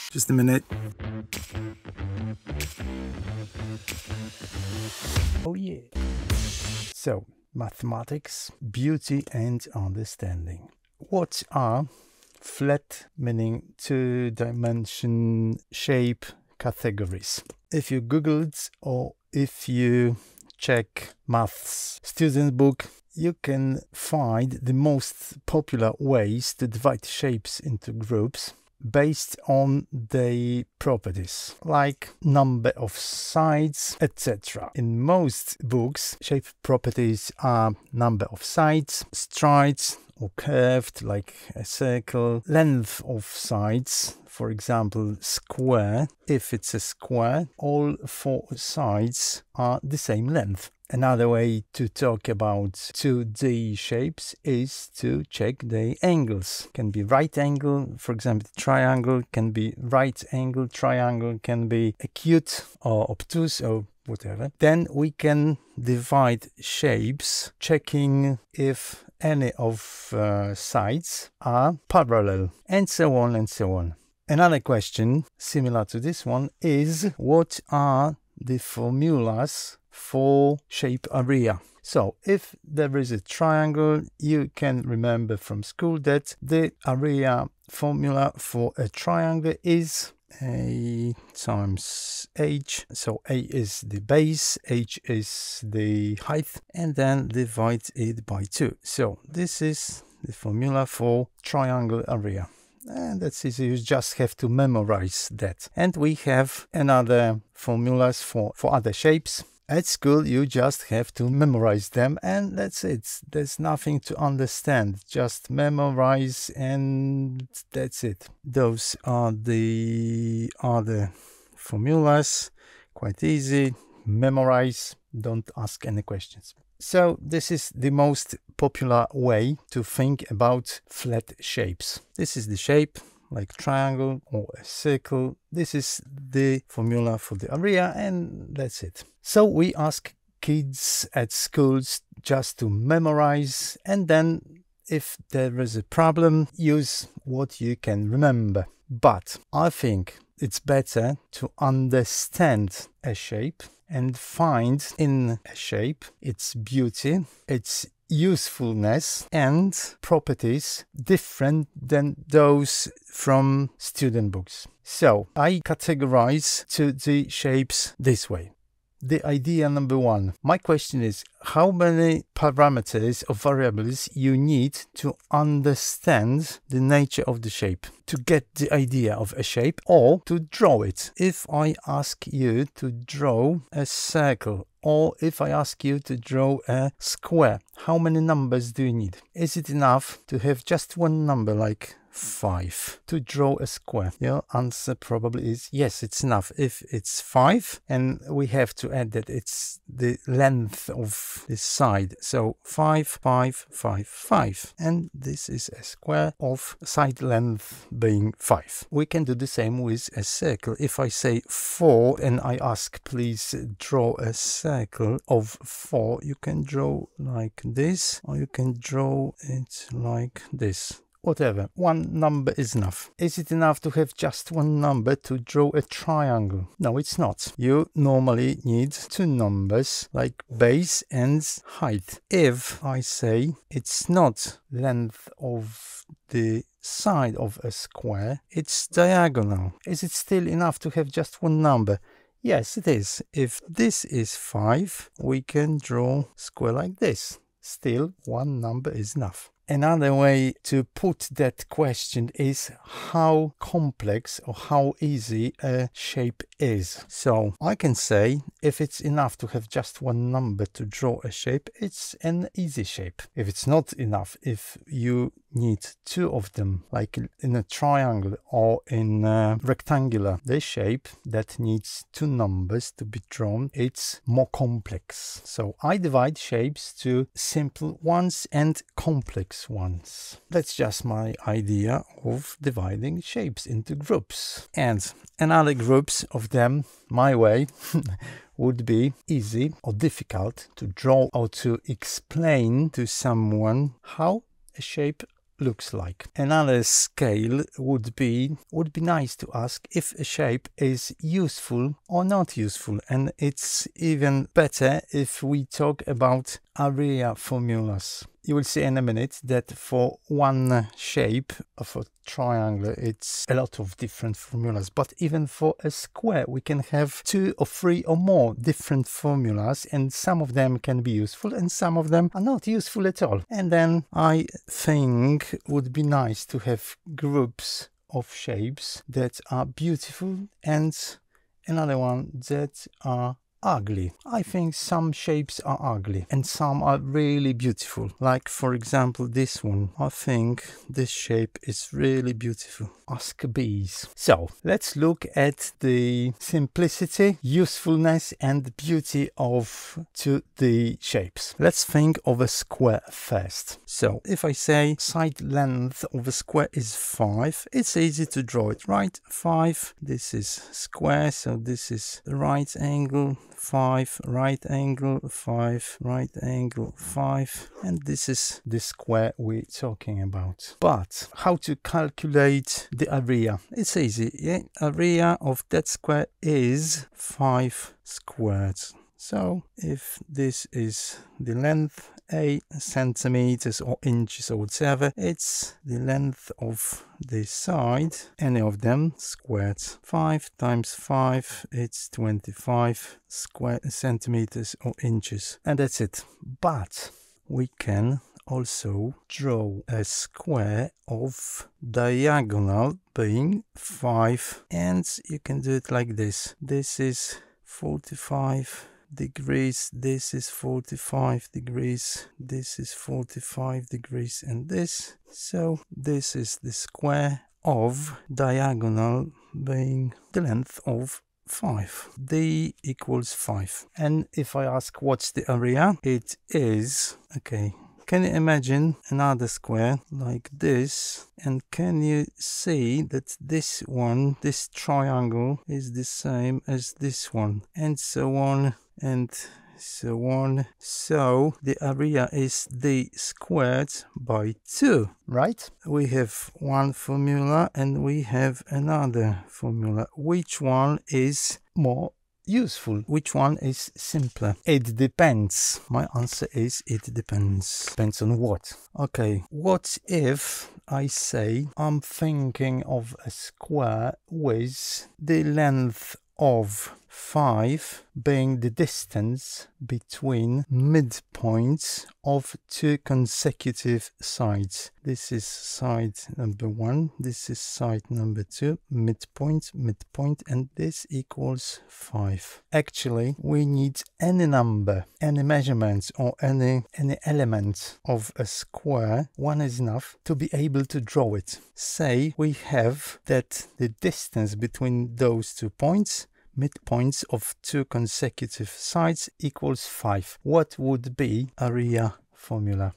Just a minute. Oh yeah. So, mathematics, beauty and understanding. What are flat, meaning two-dimension shape categories? If you Google it or if you check maths student book, you can find the most popular ways to divide shapes into groups based on their properties, like number of sides, etc. In most books, shape properties are number of sides, strides or curved, like a circle, length of sides, for example, square. If it's a square, all four sides are the same length. Another way to talk about 2D shapes is to check the angles. Can be right angle, for example, triangle can be right angle, triangle can be acute or obtuse or whatever. Then we can divide shapes, checking if any of sides are parallel, and so on and so on. Another question similar to this one is, what are the formulas for shape area? So if there is a triangle, you can remember from school that the area formula for a triangle is A times H. So A is the base, H is the height, and then divide it by 2. So this is the formula for triangle area. And that's easy, you just have to memorize that. And we have another formulas for other shapes. At school, you just have to memorize them, and that's it. There's nothing to understand. Just memorize, and that's it. Those are the other formulas. Quite easy. Memorize. Don't ask any questions. So this is the most popular way to think about flat shapes. This is the shape, like triangle or a circle. This is the formula for the area, and that's it. So we ask kids at schools just to memorize, and then if there is a problem, use what you can remember. But I think it's better to understand a shape and find in a shape its beauty, its usefulness and properties different than those from student books. So I categorize 2D shapes this way. The idea number one. My question is, how many parameters or variables you need to understand the nature of the shape, to get the idea of a shape or to draw it? If I ask you to draw a circle, or if I ask you to draw a square, how many numbers do you need? Is it enough to have just one number, like 5, to draw a square? Your answer probably is yes, it's enough. If it's 5, and we have to add that it's the length of this side, so 5, 5, 5, 5, and this is a square of side length being 5. We can do the same with a circle. If I say 4 and I ask please draw a circle of 4, you can draw like this, or you can draw it like this. Whatever, one number is enough. Is it enough to have just one number to draw a triangle? No, it's not. You normally need 2 numbers, like base and height. If I say it's not length of the side of a square, it's diagonal. Is it still enough to have just one number? Yes, it is. If this is 5, we can draw square like this. Still, one number is enough. Another way to put that question is how complex or how easy a shape is. So I can say if it's enough to have just one number to draw a shape, it's an easy shape. If it's not enough, if you need 2 of them, like in a triangle or in a rectangular, the shape that needs 2 numbers to be drawn, it's more complex. So I divide shapes to simple ones and complex ones. That's just my idea of dividing shapes into groups. And another groups of them, my way, would be easy or difficult to draw or to explain to someone how a shape looks like. Another scale would be nice to ask if a shape is useful or not useful, and it's even better if we talk about area formulas. You will see in a minute that for one shape of a triangle it's a lot of different formulas, but even for a square we can have 2 or 3 or more different formulas, and some of them can be useful and some of them are not useful at all. And then I think it would be nice to have groups of shapes that are beautiful and another one that are ugly. I think some shapes are ugly and some are really beautiful. Like for example this one. I think this shape is really beautiful. Ask bees. So let's look at the simplicity, usefulness and beauty of the shapes. Let's think of a square first. So if I say side length of a square is 5, it's easy to draw it, right? 5, this is square, so this is the right angle, 5, right angle, 5, right angle, 5, and this is the square we're talking about. But how to calculate the area? It's easy, yeah? Area of that square is 5 squared. So if this is the length, 8 centimeters or inches or whatever, it's the length of this side, any of them, squared. 5 times 5, it's 25 square centimeters or inches. And that's it. But we can also draw a square of diagonal being 5. And you can do it like this. This is 45 degrees, this is 45 degrees, this is 45 degrees, and this. So this is the square of diagonal being the length of 5. D equals 5. And if I ask what's the area, it is, okay, can you imagine another square like this? And can you see that this one, this triangle, is the same as this one? And so on and so on. So the area is d squared by 2, right? We have one formula and we have another formula. Which one is more useful? Which one is simpler? It depends. My answer is it depends. Depends on what? Okay, what if I say I'm thinking of a square with the length of 5 being the distance between midpoints of 2 consecutive sides. This is side number 1, this is side number 2, midpoint, midpoint, and this equals 5. Actually, we need any number, any measurements or any element of a square. One is enough to be able to draw it. Say we have that the distance between those 2 points, midpoints of 2 consecutive sides, equals 5. What would be area formula?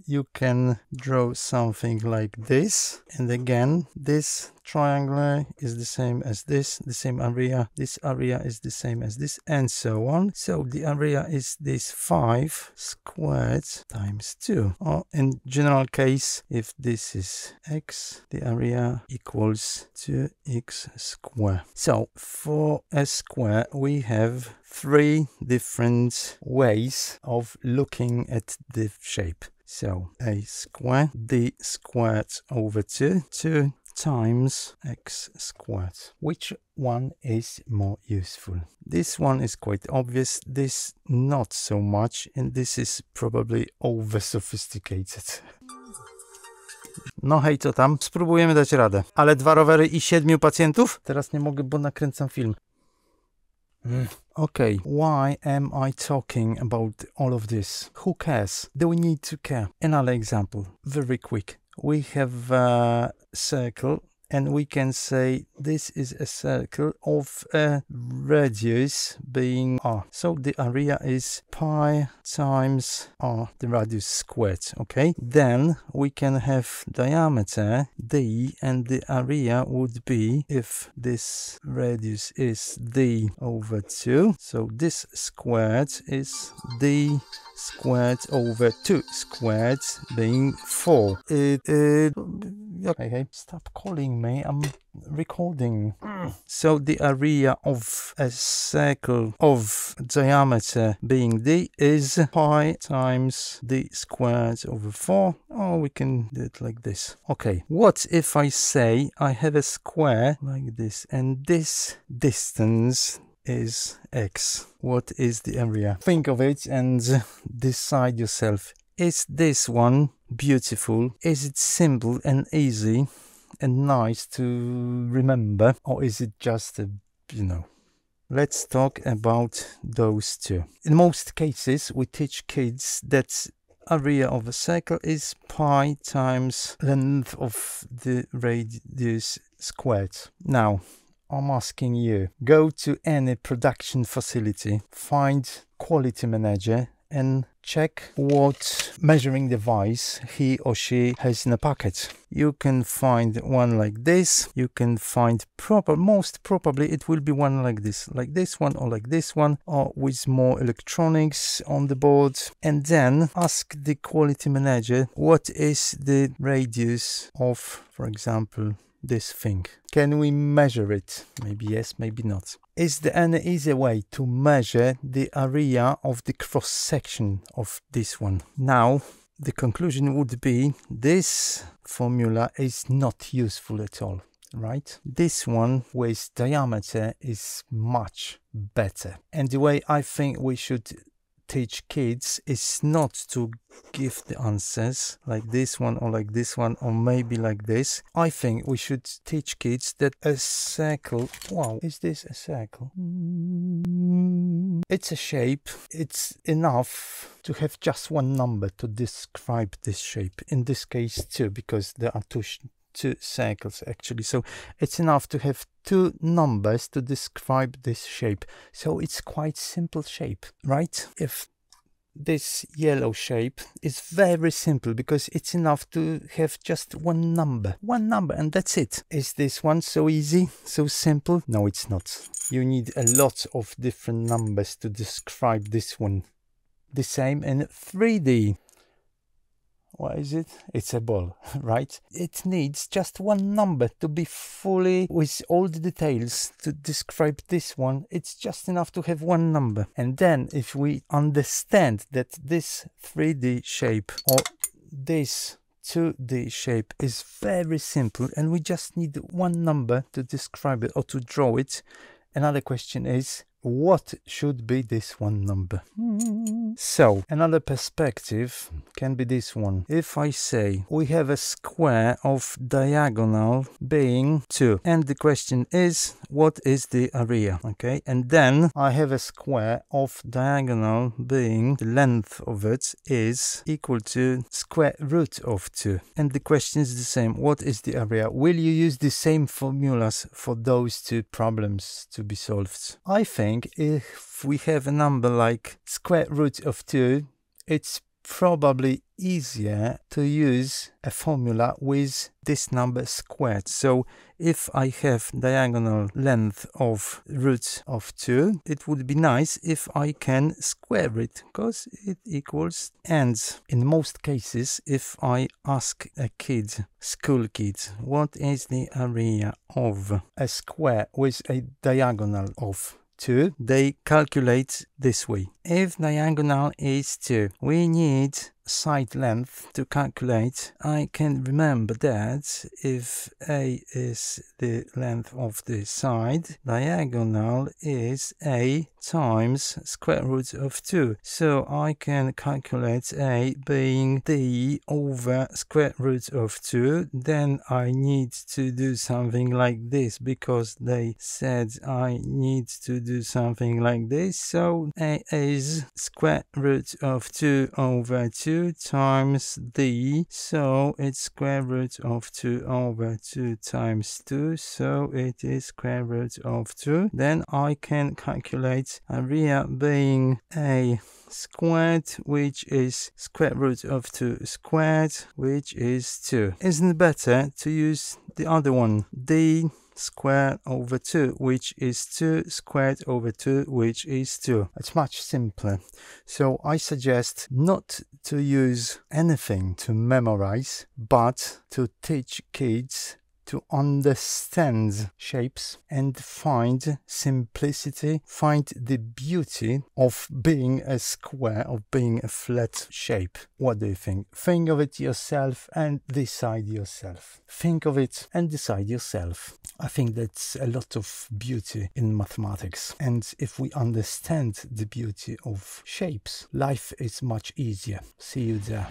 You can draw something like this, and again this triangle is the same as this, the same area, this area is the same as this, and so on. So the area is this 5 squared times 2, or in general case, if this is x, the area equals 2x squared. So for a square we have 3 different ways of looking at the shape. So a square, d squared over 2, 2 times x squared. Which one is more useful? This one is quite obvious, this not so much, and this is probably over sophisticated. No hej, co tam? Spróbujemy dać radę. Ale 2 rowery i 7 pacjentów? Teraz nie mogę, bo nakręcam film. Okay, why am I talking about all of this? Who cares? Do we need to care? Another example, very quick. We have a circle and we can say this is a circle of a radius being r. So the area is pi times r, the radius squared. Okay, then we can have diameter d, and the area would be, if this radius is d over 2, so this squared is d squared over 2 squared, being 4. Okay, stop calling me, I'm recording. So the area of a circle of diameter being d is pi times d squared over 4, or we can do it like this. Okay, what if I say I have a square like this, and this distance is x? What is the area? Think of it and decide yourself. Is this one beautiful? Is it simple and easy and nice to remember, or is it just a, Let's talk about those two. In most cases, we teach kids that area of a circle is pi times length of the radius squared. Now, I'm asking you, go to any production facility, find quality manager, and check what measuring device he or she has in a packet. You can find one like this. You can find most probably it will be one like this one, or like this one, or with more electronics on the board. And then ask the quality manager, what is the radius of, for example, this thing? Can we measure it? Maybe yes, maybe not. Is there any easy way to measure the area of the cross section of this one? Now, the conclusion would be this formula is not useful at all, right? This one with diameter is much better. And the way I think we should teach kids is not to give the answers like this one, or like this one, or maybe like this. I think we should teach kids that a circle, wow, is this a circle? It's a shape. It's enough to have just one number to describe this shape. In this case 2, because there are two circles actually, so it's enough to have 2 numbers to describe this shape. So it's quite simple shape, right? If this yellow shape is very simple, because it's enough to have just one number, and that's it. Is this one so easy, so simple? No, it's not. You need a lot of different numbers to describe this one. The same in 3D. What is it? It's a ball, right? It needs just one number to be fully with all the details to describe this one. It's just enough to have one number. And then if we understand that this 3D shape or this 2D shape is very simple, and we just need one number to describe it or to draw it, another question is, what should be this one number? So another perspective can be this one. If I say we have a square of diagonal being 2, and the question is, what is the area? Okay, and then I have a square of diagonal being, the length of it is equal to square root of 2, and the question is the same, what is the area? Will you use the same formulas for those two problems to be solved? I think if we have a number like square root of 2, it's probably easier to use a formula with this number squared. So if I have diagonal length of root of 2, it would be nice if I can square it, because it equals. And in most cases, if I ask a kid, school kid, what is the area of a square with a diagonal of 2, they calculate this way. If diagonal is 2, we need side length to calculate. I can remember that if A is the length of the side, diagonal is A times square root of 2. So I can calculate A being D over square root of 2. Then I need to do something like this, because they said I need to do something like this. So A is square root of 2 over 2 times d, so it's square root of 2 over 2 times 2, so it is square root of 2. Then I can calculate area being a squared, which is square root of 2 squared, which is 2. Isn't it better to use the other one, d squared over 2, which is 2 squared over 2, which is 2. It's much simpler. So I suggest not to use anything to memorize, but to teach kids to understand shapes and find simplicity, find the beauty of being a square, of being a flat shape. What do you think? Think of it yourself and decide yourself. Think of it and decide yourself. I think that's a lot of beauty in mathematics. And if we understand the beauty of shapes, life is much easier. See you there.